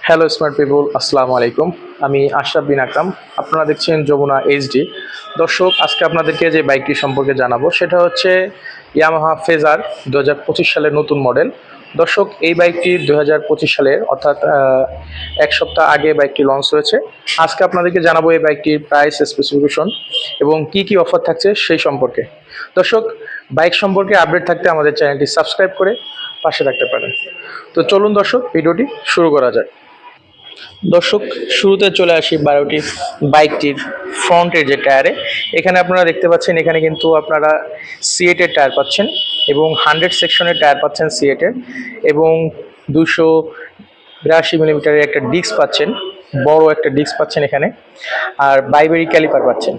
Hello smart people, আসসালামু আলাইকুম। আমি আশরাফ বিন আকরাম। আপনারা দেখছেন যমুনা এইচডি। দর্শক, আজকে আপনাদেরকে যে বাইকটি সম্পর্কে জানাবো সেটা হচ্ছে ইয়ামাহা ফেজার 2025 সালের নতুন মডেল। দর্শক, এই বাইকটি 2025 সালের অর্থাৎ এক সপ্তাহ আগে বাইকটি লঞ্চ হয়েছে। আজকে আপনাদেরকে জানাবো এই বাইকটির প্রাইস, স্পেসিফিকেশন এবং কি কি অফার থাকছে সেই সম্পর্কে। দর্শক, বাইক সম্পর্কে আপডেট থাকতে আমাদের চ্যানেলটি সাবস্ক্রাইব করে পাশে থাকতে পারেন। তো চলুন দর্শক, ভিডিওটি শুরু করা যায়। দর্শক, শুরুতে চলে আসি বাইকটির ফ্রন্টের যে টায়ারে। এখানে আপনারা দেখতে পাচ্ছেন, এখানে কিন্তু আপনারা সিএটের টায়ার পাচ্ছেন এবং 100 সেকশনের টায়ার পাচ্ছেন সিএটের, এবং 282 মিলিমিটারের একটা ডিস্ক পাচ্ছেন, বড় একটা ডিস্ক পাচ্ছেন এখানে, আর বাইবেরি ক্যালিপার পাচ্ছেন।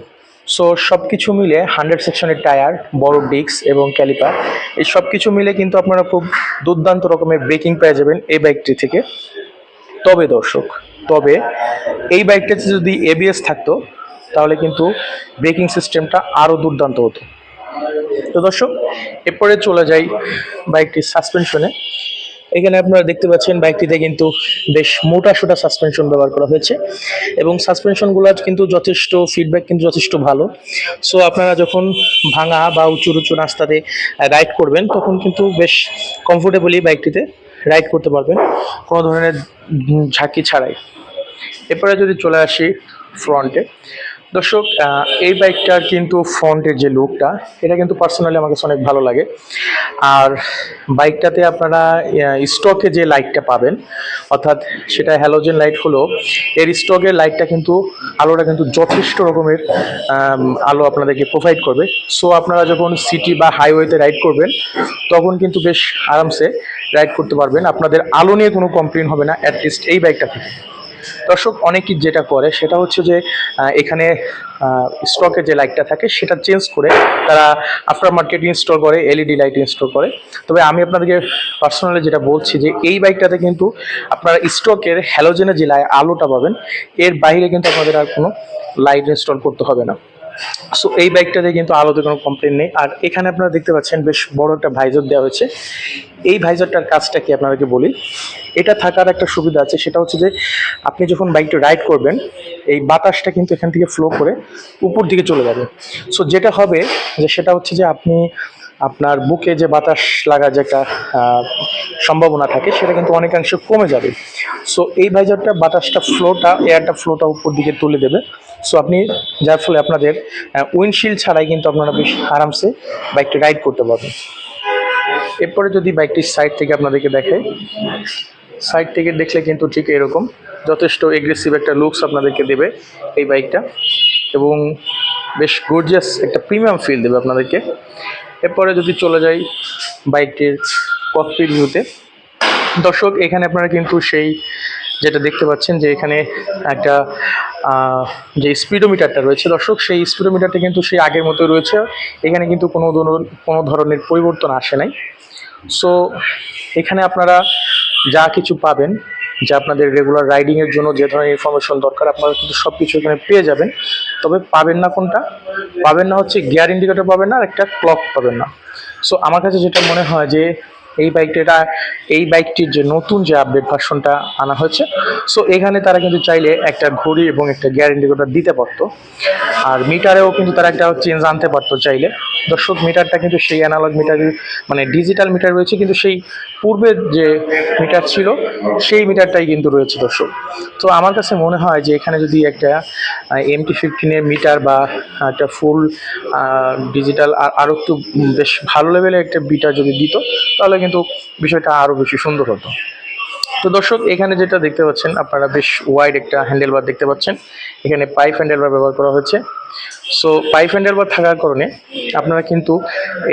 সো সব কিছু মিলে 100 সেকশনের টায়ার, বড় ডিস্ক এবং ক্যালিপার, এই সব কিছু মিলে কিন্তু আপনারা খুব দুর্দান্ত রকমের ব্রেকিং পেয়ে যাবেন এই বাইকটি থেকে। তবে দর্শক, তবে এই বাইকটাতে যদি এবিএস থাকতো তাহলে কিন্তু ব্রেকিং সিস্টেমটা আরও দুর্দান্ত হতো। তো দর্শক, এরপরে চলে যাই বাইকটির সাসপেনশনে। এখানে আপনারা দেখতে পাচ্ছেন বাইকটিতে কিন্তু বেশ মোটা সোটা সাসপেনশন ব্যবহার করা হয়েছে এবং সাসপেনশনগুলো কিন্তু যথেষ্ট ফিডব্যাক কিন্তু যথেষ্ট ভালো। সো আপনারা যখন ভাঙা বা উঁচু উঁচু রাস্তাতে রাইড করবেন তখন কিন্তু বেশ কমফোর্টেবলি বাইকটিতে রাইড করতে পারবেন কোনো ধরনের ঝাঁকি ছাড়াই। এরপরে যদি চলে আসি ফ্রন্টে, দর্শক, এই বাইকটার কিন্তু ফ্রন্টের যে লুকটা, এটা কিন্তু পার্সোনালি আমার কাছে অনেক ভালো লাগে। আর বাইকটাতে আপনারা স্টকে যে লাইটটা পাবেন, অর্থাৎ সেটা হ্যালোজেন লাইট হলো, এর স্টকের লাইটটা কিন্তু আলোটা কিন্তু যথেষ্ট রকমের আলো আপনাদেরকে প্রোভাইড করবে। সো আপনারা যখন সিটি বা হাইওয়েতে রাইড করবেন তখন কিন্তু বেশ আরামসে রাইড করতে পারবেন, আপনাদের আলো নিয়ে কোনো কমপ্লেন হবে না, অ্যাটলিস্ট এই বাইকটা থেকে। দর্শক, অনেকেই যেটা করে সেটা হচ্ছে যে এখানে স্টকে যে লাইটটা থাকে সেটা চেঞ্জ করে তারা আফটার মার্কেট ইনস্টল করে, এলইডি লাইট ইনস্টল করে। তবে আমি আপনাদেরকে পার্সোনালি যেটা বলছি যে এই বাইকটাতে কিন্তু আপনারা স্টকের হ্যালোজেনের যে আলোটা পাবেন, এর বাইরে কিন্তু আপনাদের আর কোনো লাইট ইনস্টল করতে হবে না। সো এই বাইকটাতে কিন্তু আলোতে কোনো কমপ্লেন নেই। আর এখানে আপনারা দেখতে পাচ্ছেন বেশ বড় একটা ভাইজর দেওয়া হয়েছে। এই ভাইজরটার কাজটা কি আপনাদেরকে বলি। এটা থাকার একটা সুবিধা আছে, সেটা হচ্ছে যে আপনি যখন বাইকটা রাইড করবেন এই বাতাসটা কিন্তু এখান থেকে ফ্লো করে উপর দিকে চলে যাবে। সো যেটা হবে যে সেটা হচ্ছে যে আপনি আপনার বুকে যে বাতাস লাগার যে একটা সম্ভাবনা থাকে সেটা কিন্তু অনেকাংশে কমে যাবে। সো এই ভাইজারটা বাতাসটা এয়ারটা ফ্লোটা উপর দিকে তুলে দেবে। সো আপনি, যার ফলে আপনাদের উইন্ডশিল্ড ছাড়াই কিন্তু আপনারা বেশ আরামসে বাইকটি রাইড করতে পারবেন। এরপরে যদি বাইকটির সাইড থেকে আপনাদেরকে দেখাই, সাইড থেকে দেখলে কিন্তু ঠিক এরকম যথেষ্ট এগ্রেসিভ একটা লুকস আপনাদেরকে দেবে এই বাইকটা, এবং বেশ গর্জিয়াস একটা প্রিমিয়াম ফিল দেবে আপনাদেরকে। এরপরে যদি চলে যাই বাইকটির ককপিট ভিউতে, দর্শক, এখানে আপনারা কিন্তু সেই যেটা দেখতে পাচ্ছেন যে এখানে একটা যে স্পিডোমিটারটা রয়েছে, দর্শক, সেই স্পিডোমিটারটা কিন্তু সেই আগের মতো রয়েছে। এখানে কিন্তু কোনো ধরনের পরিবর্তন আসে নাই। সো এখানে আপনারা যা কিছু পাবেন, যা আপনাদের রেগুলার রাইডিংয়ের জন্য যে ধরনের ইনফরমেশন দরকার আপনারা কিন্তু সব কিছু এখানে পেয়ে যাবেন। তবে পাবেন না কোনটা, পাবেন না হচ্ছে গিয়ার ইন্ডিকেটর পাবেন না, আর একটা ক্লক পাবেন না। সো আমার কাছে যেটা মনে হয় যে এই বাইকটির যে নতুন যে আপডেট ভার্সনটা আনা হয়েছে, সো এখানে তারা কিন্তু চাইলে একটা ঘড়ি এবং একটা গিয়ার ইন্ডিকেটর দিতে পারতো, আর মিটারেও কিন্তু তারা একটা চেঞ্জ আনতে পারতো চাইলে। দর্শক, মিটারটা কিন্তু সেই অ্যানালগ মিটারের মানে ডিজিটাল মিটার রয়েছে, কিন্তু সেই পূর্বের যে মিটার ছিল সেই মিটারটাই কিন্তু রয়েছে দর্শক। তো আমার কাছে মনে হয় যে এখানে যদি একটা MT-15-এর মিটার বা একটা ফুল ডিজিটাল আরও একটু বেশ ভালো লেভেলের একটা মিটার যদি দিত তাহলে কিন্তু বিষয়টা আরও বেশি সুন্দর হতো। তো দর্শক, এখানে যেটা দেখতে পাচ্ছেন আপনারা বেশ ওয়াইড একটা হ্যান্ডেলবার দেখতে পাচ্ছেন। এখানে পাইপ হ্যান্ডেলবার ব্যবহার করা হয়েছে। সো পাইপ হ্যান্ডেলবার থাকার কারণে আপনারা কিন্তু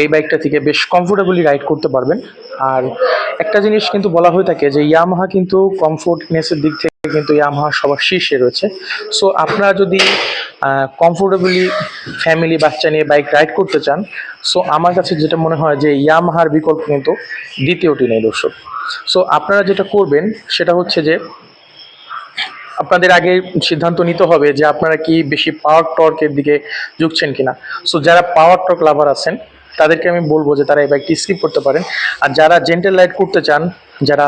এই বাইকটা থেকে বেশ কমফোর্টেবলি রাইড করতে পারবেন। আর একটা জিনিস কিন্তু বলা হয়ে থাকে যে ইয়ামাহা কিন্তু কমফোর্টনেসের দিক থেকে কিন্তু ইয়ামাহা সবার শীর্ষে রয়েছে। সো আপনারা যদি কমফোর্টেবলি ফ্যামিলি বাচ্চা নিয়ে বাইক রাইড করতে চান, সো আমার কাছে যেটা মনে হয় যে ইয়ামাহার বিকল্প কিন্তু দ্বিতীয়টি নেই দর্শক। সো আপনারা যেটা করবেন সেটা হচ্ছে যে আপনাদের আগে সিদ্ধান্ত নিতে হবে যে আপনারা কি বেশি পাওয়ার টর্কের দিকে ঝুঁকছেন কিনা। সো যারা পাওয়ার টর্ক লাভার আছেন তাদেরকে আমি বলবো যে তারা এই বাইকটি স্কিপ করতে পারেন। আর যারা জেন্টেল রাইড করতে চান, যারা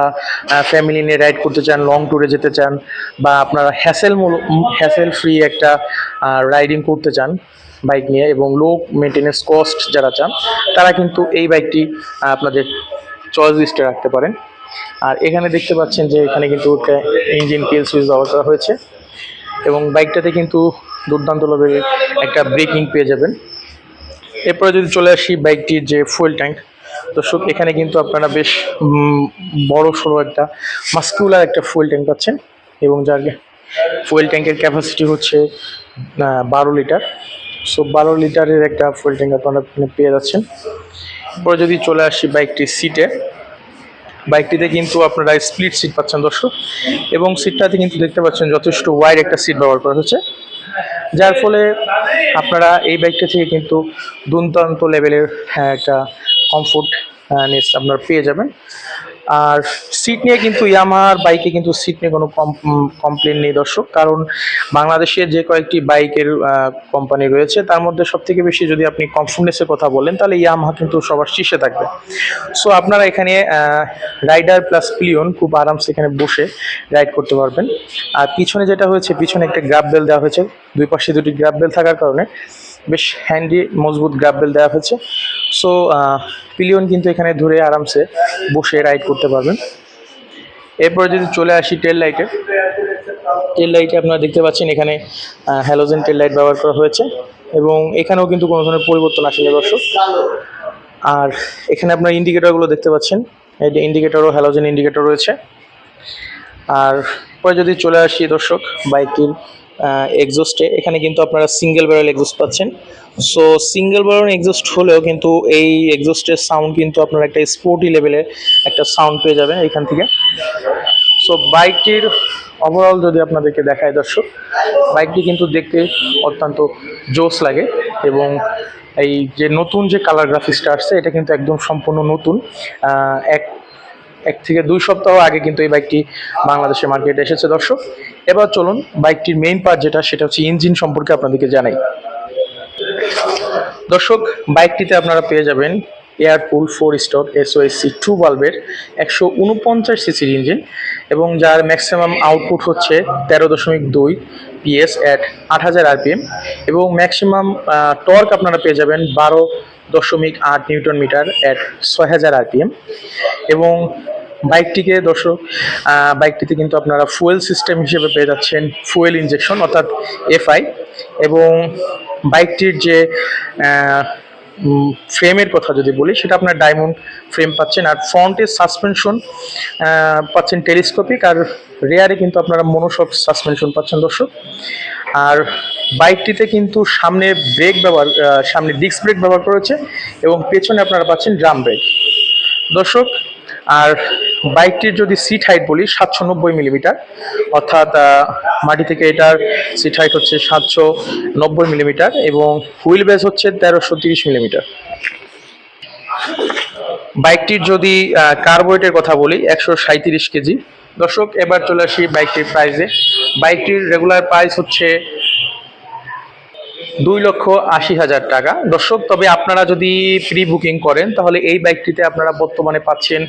ফ্যামিলি নিয়ে রাইড করতে চান, লং ট্যুরে যেতে চান, বা আপনারা হ্যাসেল ফ্রি একটা রাইডিং করতে চান বাইক নিয়ে এবং লো মেনটেনেন্স কস্ট যারা চান, তারা কিন্তু এই বাইকটি আপনাদের চয়েস লিস্টে রাখতে পারেন। আর এখানে দেখতে পাচ্ছেন যে এখানে কিন্তু একটা ইঞ্জিন কিল সুইচ ব্যবহার করা হয়েছে এবং বাইকটাতে কিন্তু দুর্দান্ত লেভেলের একটা ব্রেকিং পেয়ে যাবেন। এরপরে যদি চলে আসি বাইকটির যে ফুয়েল ট্যাঙ্ক, দর্শক এখানে কিন্তু আপনারা বেশ বড় সড়ো একটা মাস্কুলার একটা ফুয়েল ট্যাঙ্ক পাচ্ছেন এবং যার ফুয়েল ট্যাঙ্কের ক্যাপাসিটি হচ্ছে 12 লিটার। সো 12 লিটারের একটা ফুয়েল ট্যাঙ্ক আপনারা পেয়ে যাচ্ছেন। এরপরে যদি চলে আসি বাইকটির সিটে, বাইকটিতে কিন্তু আপনারা স্প্লিট সিট পাচ্ছেন দর্শক, এবং সিটটাতে কিন্তু দেখতে পাচ্ছেন যথেষ্ট ওয়াইড একটা সিট ব্যবহার করা হচ্ছে, যার ফলে আপনারা এই বাইকটা থেকে কিন্তু দুর্দান্ত লেভেলের একটা কমফোর্ট নেস আপনারা পেয়ে যাবেন। আর সিট নিয়ে কিন্তু ইয়ামাহার বাইকে কিন্তু সিট নিয়ে কোনো কমপ্লেন নেই দর্শক, কারণ বাংলাদেশের যে কয়েকটি বাইকের কোম্পানি রয়েছে তার মধ্যে সবথেকে বেশি যদি আপনি কমফোর্টনেসের কথা বলেন তাহলে ইয়ামাহা কিন্তু সবার শীর্ষে থাকবে। সো আপনারা এখানে রাইডার প্লাস পিলিয়ন খুব আরামসে এখানে বসে রাইড করতে পারবেন। আর পিছনে যেটা হয়েছে, পিছনে একটা গ্রাব বেল দেওয়া হয়েছে, দুই পাশে দুটি গ্রাব বেল থাকার কারণে বেশ হ্যান্ডি মজবুত গ্রাব বেল দেওয়া হয়েছে। সো পিলিয়ন কিন্তু এখানে ধরে আরামসে বসে রাইড করতে পারবেন। এরপরে যদি চলে আসি টেল লাইটে আপনারা দেখতে পাচ্ছেন এখানে হ্যালোজেন টেল লাইট ব্যবহার করা হয়েছে এবং এখানেও কিন্তু কোনো ধরনের পরিবর্তন আসেনি দর্শক। আর এখানে আপনার ইন্ডিকেটরগুলো দেখতে পাচ্ছেন, এই যে ইন্ডিকেটরও হ্যালোজেন ইন্ডিকেটর রয়েছে। আর পরে যদি চলে আসি দর্শক বাইকটির এক্সস্টে, এখানে কিন্তু আপনারা সিঙ্গেল ব্যারেল এক্সস্ট পাচ্ছেন। সো সিঙ্গেল ব্যারেল এক্সস্ট হলেও কিন্তু এই এক্সস্টের সাউন্ড কিন্তু আপনারা একটা স্পোর্টি লেভেলের একটা সাউন্ড পেয়ে যাবেন এখান থেকে। সো বাইকটির ওভারঅল যদি আপনাদেরকে দেখায় দর্শক, বাইকটি কিন্তু দেখতে অত্যন্ত জোস লাগে এবং এই যে নতুন যে কালার গ্রাফিক্সটা আসছে এটা কিন্তু একদম সম্পূর্ণ নতুন। এক থেকে 2 সপ্তাহ আগে কিন্তু এই বাইকটি বাংলাদেশের মার্কেটে এসেছে দর্শক। এবার চলুন বাইকটির মেইন পার্ট যেটা, সেটা হচ্ছে ইঞ্জিন সম্পর্কে আপনাদেরকে জানাই। দর্শক বাইকটিতে আপনারা পেয়ে যাবেন এয়ারকুল 4 স্ট্রোক SOSC 2 ভালভের 149 সিসির ইঞ্জিন এবং যার ম্যাক্সিমাম আউটপুট হচ্ছে 13.2 PS অ্যাট 8000 RPM এবং ম্যাক্সিমাম টর্ক আপনারা পেয়ে যাবেন 12.8 নিউটন মিটার অ্যাট 6000 RPM। এবং বাইকটিকে দর্শক বাইকটিতে কিন্তু আপনারা ফুয়েল সিস্টেম হিসেবে পেয়ে যাচ্ছেন ফুয়েল ইনজেকশন অর্থাৎ FI, এবং বাইকটির যে ফ্রেমের কথা যদি বলি সেটা আপনার ডায়মন্ড ফ্রেম পাচ্ছেন, আর ফ্রন্টের সাসপেনশন পাচ্ছেন টেলিস্কোপিক, আর রেয়ারে কিন্তু আপনারা মনোশক সাসপেনশন পাচ্ছেন দর্শক। আর বাইকটিতে কিন্তু সামনে ডিস্ক ব্রেক ব্যবহার করেছে এবং পেছনে আপনারা পাচ্ছেন ড্রাম ব্রেক দর্শক। আর বাইকটির যদি সিট হাইট বলি 790 মিলিমিটার, অর্থাৎ মাটি থেকে এটার সিট হাইট হচ্ছে 790 মিলিমিটার এবং হুইল বেস হচ্ছে 1330 মিলিমিটার। বাইকটির যদি কার্বোরেটের কথা বলি 137 কেজি দর্শক। এবার চলে আসি বাইকটির প্রাইসে। বাইকটির রেগুলার প্রাইস হচ্ছে 2,80,000 টাকা দর্শক। তবে আপনারা যদি প্রি বুকিং করেন তাহলে এই বাইকটিতে আপনারা বর্তমানে পাচ্ছেন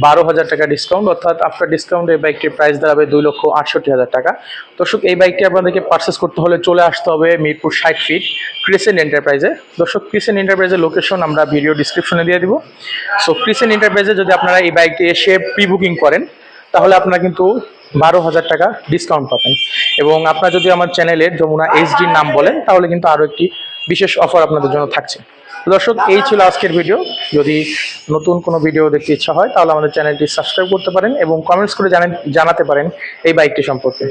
12,000 টাকা ডিসকাউন্ট, অর্থাৎ আফটার ডিসকাউন্ট এই বাইকটির প্রাইস দাঁড়াবে 2,68,000 টাকা দর্শক। এই বাইকটি আপনাদেরকে পারচেস করতে হলে চলে আসতে হবে মিরপুর 60 ফিট ক্রিসেন্ট এন্টারপ্রাইজে দর্শক। ক্রিসেন্ট এন্টারপ্রাইজের লোকেশন আমরা ভিডিও ডিসক্রিপশনে দিয়ে দিব। সো ক্রিসেন্ট এন্টারপ্রাইজে যদি আপনারা এই বাইকটি এসে প্রি বুকিং করেন তাহলে আপনারা কিন্তু 12,000 টাকা ডিসকাউন্ট পাবেন, এবং আপনারা যদি আমার চ্যানেলের যমুনা HD নাম বলেন তাহলে কিন্তু আরও একটি বিশেষ অফার আপনাদের জন্য থাকছে দর্শক। এই ছিল আজকের ভিডিও। যদি নতুন কোনো ভিডিও দেখতে ইচ্ছা হয় তাহলে আমাদের চ্যানেলটি সাবস্ক্রাইব করতে পারেন এবং কমেন্টস করে জানাতে পারেন এই বাইকটি সম্পর্কে।